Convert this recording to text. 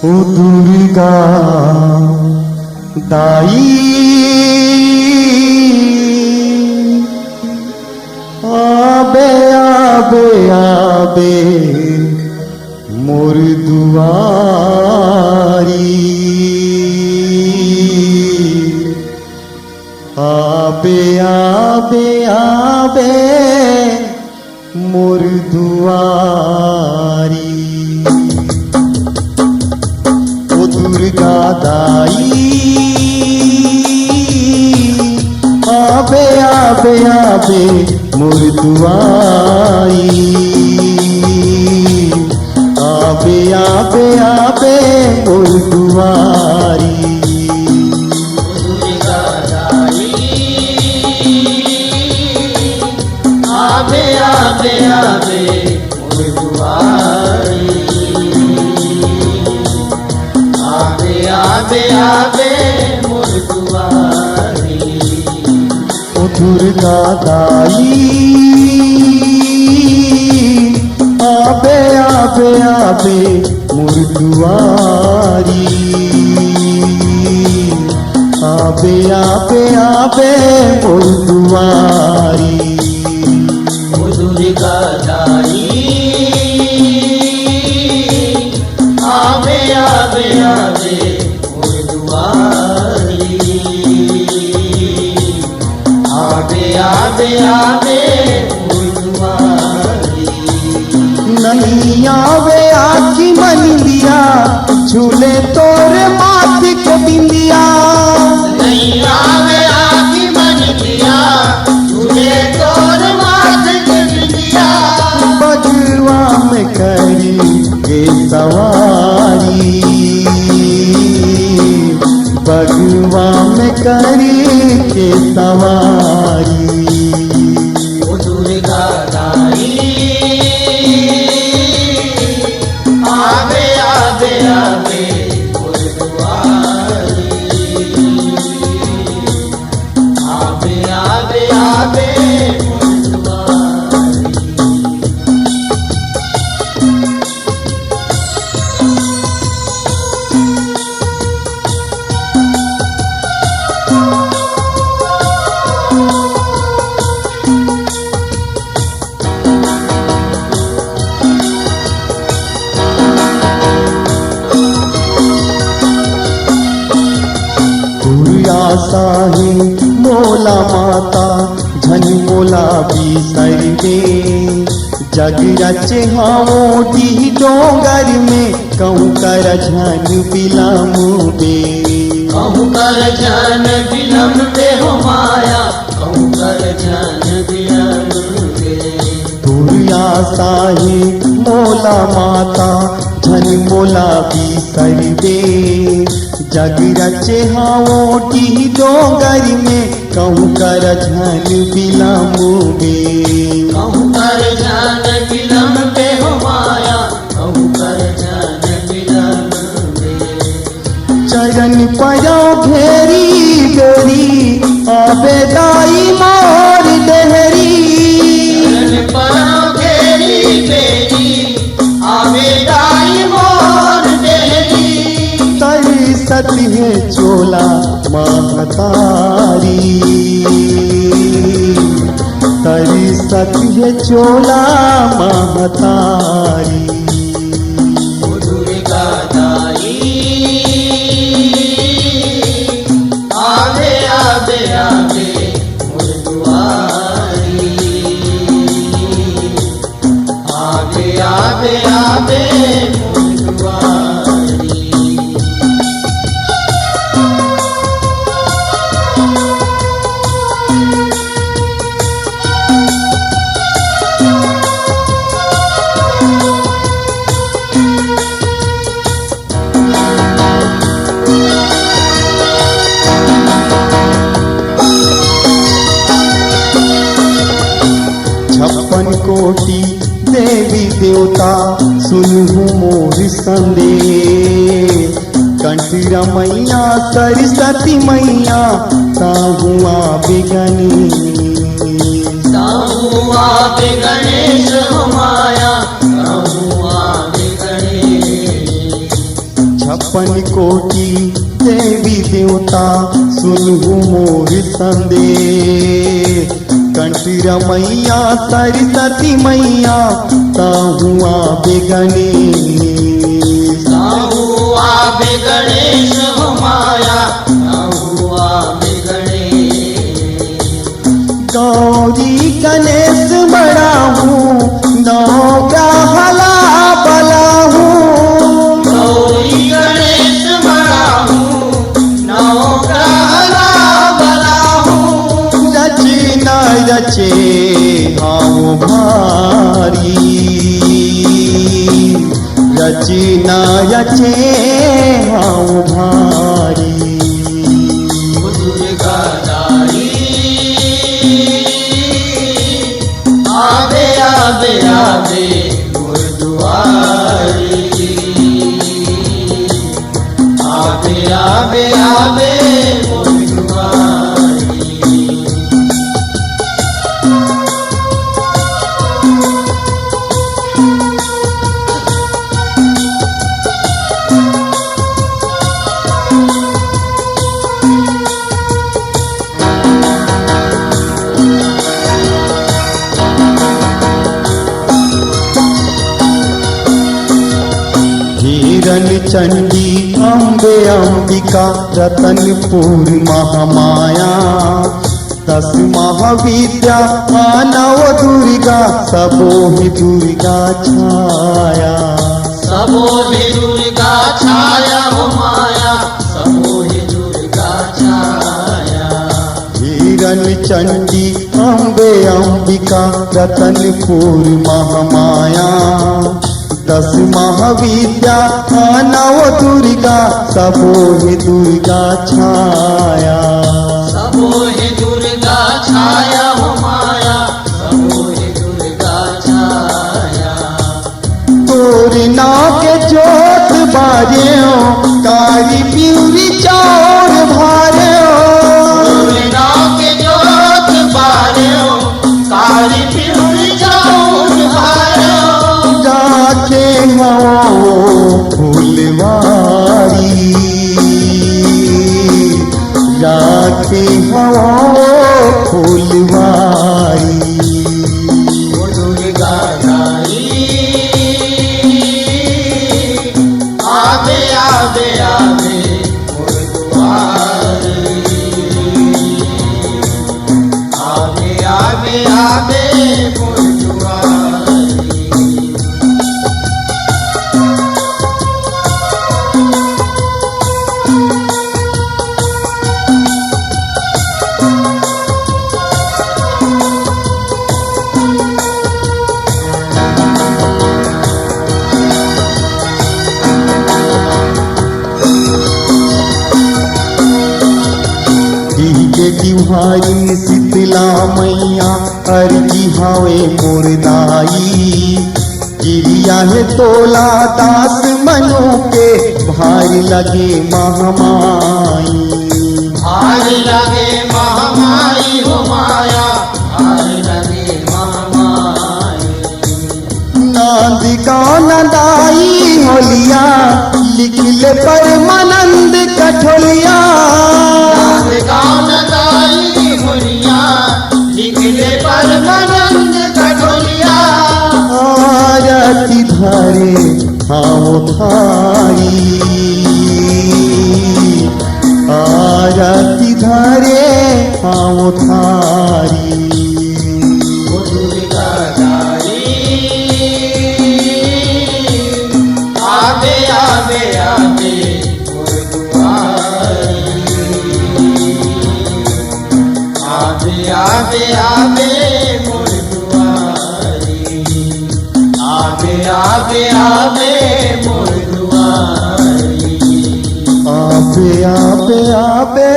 ओ दुर्गा दाई आबे आबे आबे मोर दुआरी आबे आबे आबे मोर दुआरी ओ दुर्गा दाई आबे आबे आबे मोर दुआरी आबे आबे आबे मोर दुआरी आबे आबे आबे मोर दुआरी आबे आबे आबे मोर दुआरी ओ दुर्गा दाई आबे आबे आबे मोर दुआरी आबे आबे आबे मोर दुआरी दुर्गा दाई आबे आबे आबे मोर दुआरी आबे आबे आबे मोर दुआरी नहीं आवे आखी मन लिया झूले तोरे माथे को बिंदिया नहीं आवे आखी मन लिया झूले तोर माथे के बिंदिया बगुआ में करी के सवारी बगुआ में करी के सवारी ओ दुर्गा दाई आबे आबे आबे मोर दुआरी आबे आबे आबे मोर दुआरी साहे मोला माता झन मोला बिसर में जग रचे हाओटी डोंगर में कहूँ कर झन बिलमु बे कहूँ कर जन बिलम दे हो माया कहूँ कर जन बिलम दे दुर्या साहे मोला माता झन मोला बिसर दे जग रचे हाओटी डोंगर में कहूँ कर झन बिलमु बे कहूँ कर जन बिलम दे हो माया कहूँ कर जन बिलम दे चरण पयो घेरी बेरी आबे दाई मोर देहरी चरण पयो घेरी बेरी आबे दाई मोर देहरी तरी सती है चोला महतारी तरी सती है चोला महतारी ओ दुर्गा दाई आबे आबे आबे मोर दुआरी आबे आबे आबे मोर दुआरी छप्पन कोटि देवी देवता सुनहु मोर संदेश कंठीरा मैया सरस्वती मैया साहुआ बिगनी साहुआ पे गणेश हो माया साहुआ पे गणेश छप्पन कोटि देवी देवता सुनहु मोर संदेश कंठी रमैया सरस्वती मैया ताहू आवे गणेश ताहू आवे गणेश हो माया ताहू आवे गणेश गौरी गणेश बड़ा हूँ नौका हला बला हूँ गौरी गणेश बड़ा हूँ नौका हला बला हूँ रचे न रचे आओ भारी रचे न रचे आओ भारी दुर्गा दाई आवे आवे आवे गुरुद्वारी आवे आवे आवे गुरुद्वारी हिरन चंडी अम्बे अंबिका रतनपुर महामाया 10 महाविद्या नव दुर्गा सबोहि दुर्गा छाया सबोहि दुर्गा छाया हो माया सबोहि दुर्गा छाया हिरन चंडी अम्बे अंबिका रतनपुर महामाया 10 महाविद्या नव दुर्गा सबोहि दुर्गा छाया सबोहि दुर्गा छाया हो माया सबोहि दुर्गा छाया तोर नाव के जोत बारे कारी प्यूरी चौर भारे दुर्गा के जोत बारियो कारी पिउरी जाऊन भारियो जाके हो फूलवारी जाके हो फूलवारी ओ दुर्गा दाई आवे आवे आवे गुरुद्वारी आवे आवे आवे गुरुद्वारी के दिवारी शीतला मैया अर्जी हवे मुरदाई गिरिया है तोला दास मनु के भारी लगे महामाई भारी लगे महामाई हो माया भारी लगे महामाई नांद का नदाई होलिया लिख ले परमानंद कठोलिया गान दाई होलिया लिखले परमानंद कठोलिया आरती धारे आओ थारी आरती धारे आओ थारी ओ दुर्गा दाई आवे आवे आवे गुरुद्वारी आवे आवे आवे गुरुद्वारी आवे आवे आवे गुरुद्वारी आबे आबे आबे